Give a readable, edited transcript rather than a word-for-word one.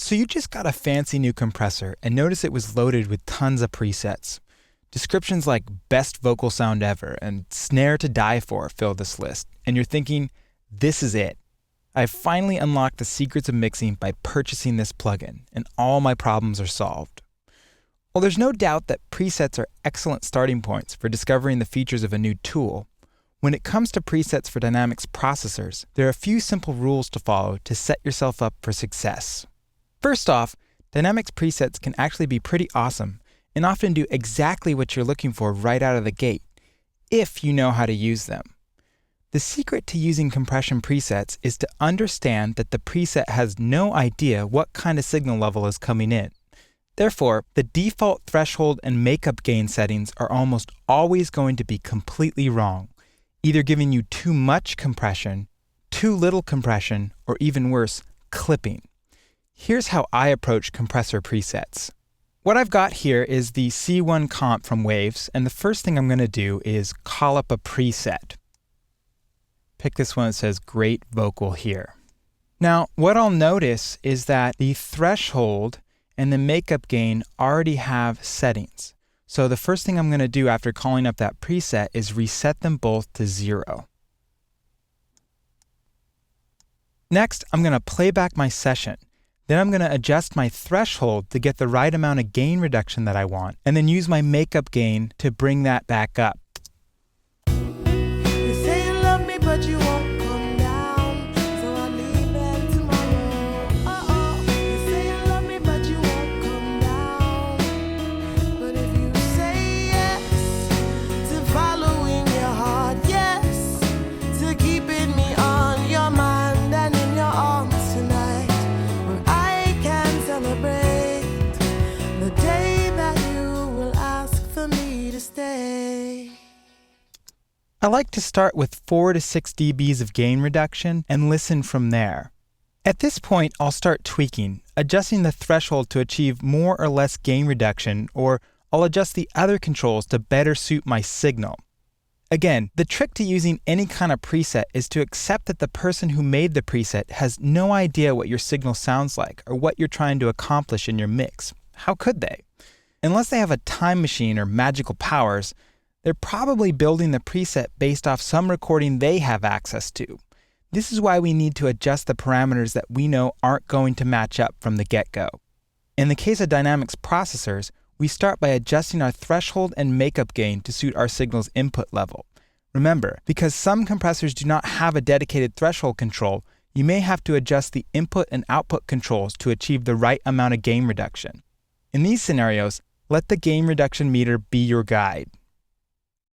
So you just got a fancy new compressor and notice it was loaded with tons of presets. Descriptions like best vocal sound ever and snare to die for fill this list, and you're thinking, this is it. I've finally unlocked the secrets of mixing by purchasing this plugin, and all my problems are solved. Well, there's no doubt that presets are excellent starting points for discovering the features of a new tool. When it comes to presets for Dynamics processors, there are a few simple rules to follow to set yourself up for success. First off, Dynamics presets can actually be pretty awesome and often do exactly what you're looking for right out of the gate, if you know how to use them. The secret to using compression presets is to understand that the preset has no idea what kind of signal level is coming in. Therefore, the default threshold and makeup gain settings are almost always going to be completely wrong, either giving you too much compression, too little compression, or even worse, clipping. Here's how I approach compressor presets. What I've got here is the C1 comp from Waves, and the first thing I'm going to do is call up a preset. Pick this one that says Great Vocal here. Now, what I'll notice is that the threshold and the makeup gain already have settings. So the first thing I'm going to do after calling up that preset is reset them both to 0. Next, I'm going to play back my session. Then I'm going to adjust my threshold to get the right amount of gain reduction that I want, and then use my makeup gain to bring that back up. You say you love me, but you won't come down, so I'll leave it tomorrow. You say you love me, but you won't come down. But if you say yes to following your heart, yes to keeping me on your mind and in your arms tonight, where I can celebrate the day that you will ask for me to stay. I like to start with 4 to 6 dBs of gain reduction and listen from there. At this point, I'll start tweaking, adjusting the threshold to achieve more or less gain reduction, or I'll adjust the other controls to better suit my signal. Again, the trick to using any kind of preset is to accept that the person who made the preset has no idea what your signal sounds like or what you're trying to accomplish in your mix. How could they? Unless they have a time machine or magical powers, they're probably building the preset based off some recording they have access to. This is why we need to adjust the parameters that we know aren't going to match up from the get-go. In the case of Dynamics processors, we start by adjusting our threshold and makeup gain to suit our signal's input level. Remember, because some compressors do not have a dedicated threshold control, you may have to adjust the input and output controls to achieve the right amount of gain reduction. In these scenarios, let the gain reduction meter be your guide.